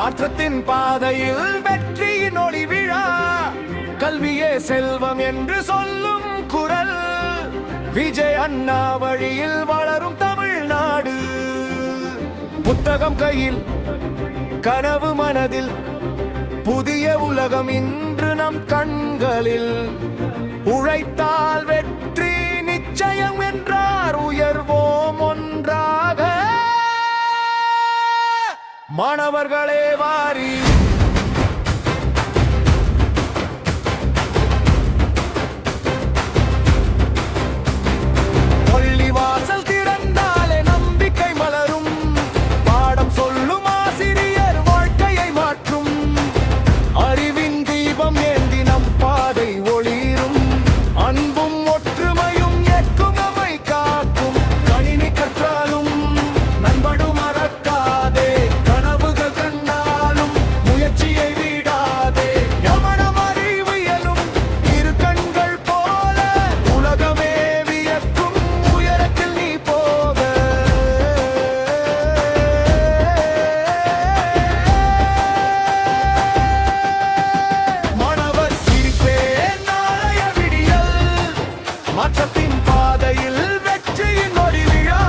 மாற்றத்தின் பாதையில் வெற்றியின் ஒளி விழா. கல்வியே செல்வம் என்று சொல்லும் குரல், விஜய் அண்ணா வழியில் வளரும் தமிழ்நாடு. புத்தகம் கையில், கனவு மனதில், புதிய உலகம் இன்று நம் கண்களில். உழைத்தால் வெற்றி நிச்சயம் என்றார், உயர்வோம் ஒன்றாக. மாணவர்களே வாரி, பள்ளி வாசல் திறந்தாலே நம்பிக்கை மலரும். பாடம் சொல்லும் ஆசிரியர் வாழ்க்கையை மாற்றும். அறிவின் தீபம் ஏந்தி நம் பாதை ஒளிரும். அன்பும் ஒற்றுமையும் எக்கும் நம்மை காக்கும். கணினி கற்றாலும் நண்படு மறக்காதே. கனவுகள் கண்டாலும் முயற்சியை விடாதே. யமனம் அறிவியலும் இரு கண்கள் போல, உலகமே வியக்கும் உயரத்தில் நீ போக. மாணவர் சிரிப்பே நாளைய விடியல். மாற்றத்தின் பாதையில் வெற்றியின் ஒளி விழா.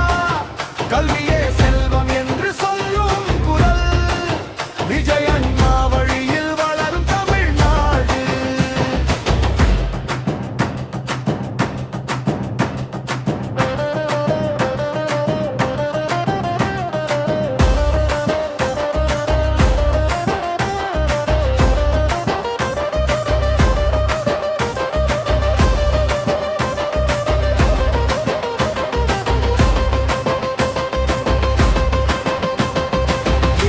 கல்வியே செல்வம் என்று சொல்லும் குரல், விஜய் அண்ணா வழியில் வளரும் தமிழ்நாடு.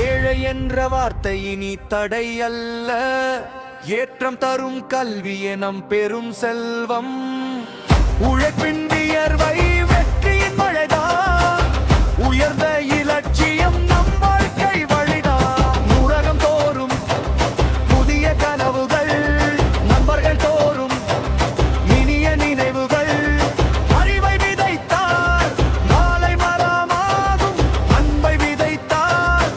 ஏழை என்ற வார்த்தை இனி தடை அல்ல. ஏற்றம் தரும் கல்வியே நம் பெரும் செல்வம். உழைப்பின் வியர்வை வெற்றியின் மழைதான். உயர்ந்த இலட்சியம் நம் வாழ்க்கை வழிதான். நூறகம் தோறும் புதிய கனவுகள், நண்பர்கள் தோறும் இனிய நினைவுகள். அறிவை விதைத்தார் நாளை மரமாகும். அன்பை விதைத்தார்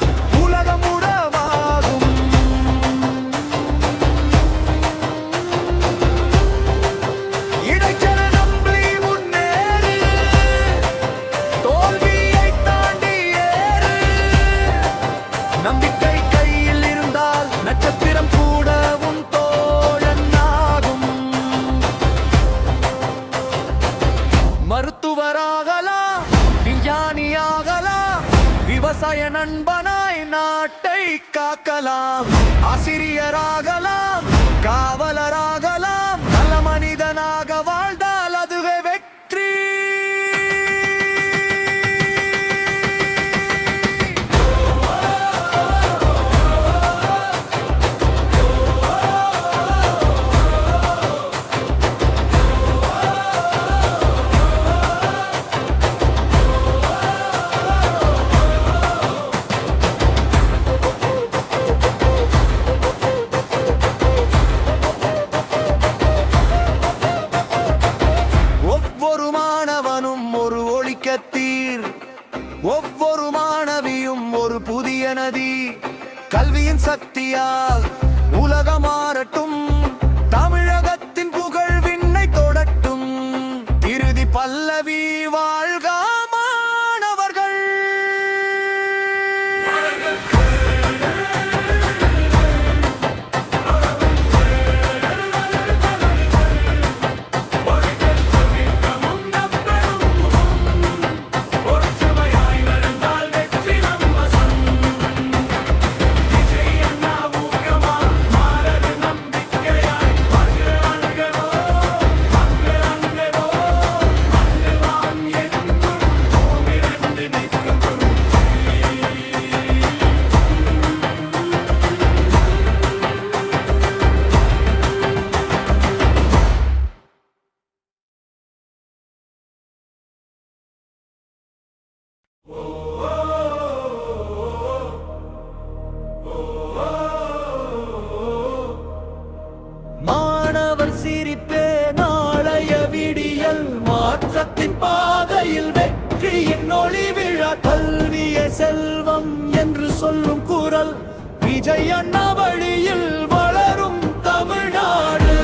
உலகம் உறவாகும். இடைச்சல நம்பி முன்னேறு, தோல்வியை தாண்டி ஏறு. நம்பிக்கை கையில் இருந்தால் நட்சத்திரம் கூட உன் தோழன் ஆகும். மருத்துவராகலாம், விஞ்ஞானியாகலாம், விவசாய நண்பனாய் நாட்டை காக்கலாம். ஆசிரியராகலாம், காவலராகலாம், நல்ல மனிதனாக வாழ்ந்தால் அதுவே வெற்றி. ஒவ்வொரு மாணவனும் ஒரு ஒளிக்கத்தீர், ஒவ்வொரு மாணவியும் ஒரு புதிய நதி. கல்வியின் சக்தியால் உலகம் மாறட்டும். தமிழகத்தின் புகழ் விண்ணை தொடட்டும். இறுதி பல்லவி வாழ்க மாணவர்கள். மாற்றத்தின் பாதையில் வெற்றியின் ஒளி விழா. கல்வியே செல்வம் என்று சொல்லும் குரல், விஜய் அண்ணா வழியில் வளரும் தமிழ்நாடு.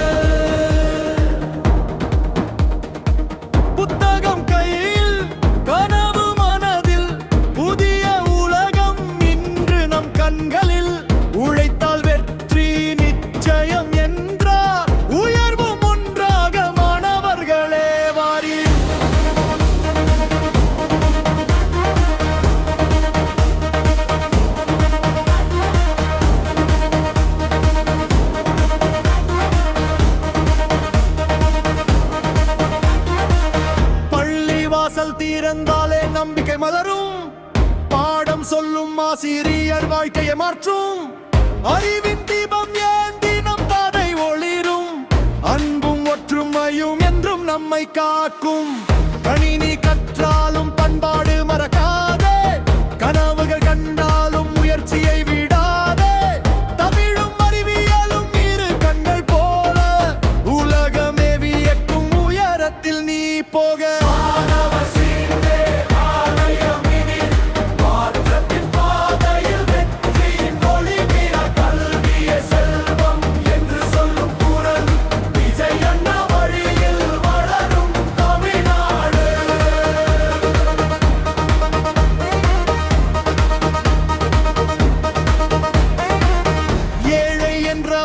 புத்தகம் கையில் கனவு மனதில் புதிய உலகம் இன்று நம் கண்களில். உழைத்தால் வெற்றி நிச்சயம் என்றார் உயர்வும் ஒன்றாக மாணவர்களே வாரி. பள்ளி வாசல் திறந்தாலே நம்பிக்கை மலரும். பாடம் சொல்லும் ஆசிரியர் வாழ்க்கையை மாற்றும். அறிவின் தீபம் ஏந்தி நம் பாதை ஒளிரும். அன்பும் ஒற்றுமையும் என்றும் நம்மை காக்கும். கணினி கற்றாலும் பண்பாடு மறக்காதே. கனவுகள் கண்டாலும் முயற்சியை விடாதே. தமிழும் அறிவியலும் இரு கண்கள் போல உலகமே வியக்கும் உயரத்தில் நீ போக.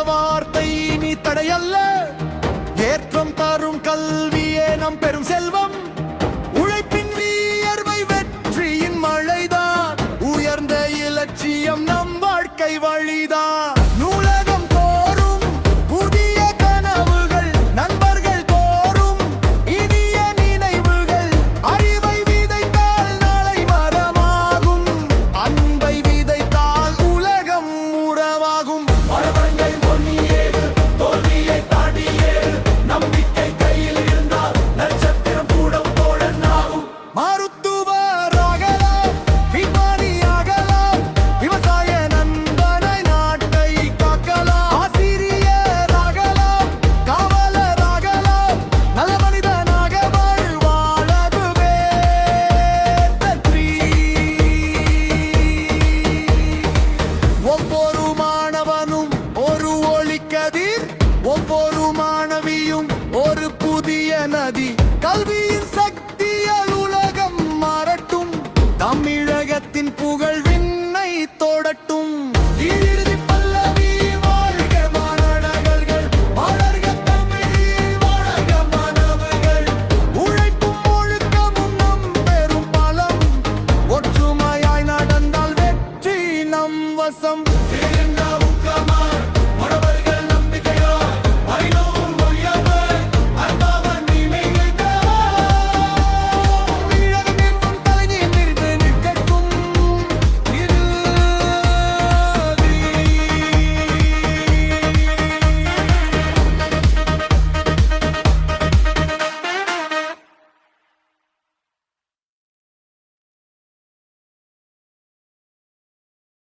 வார்த்தை நீ தடையல்ல.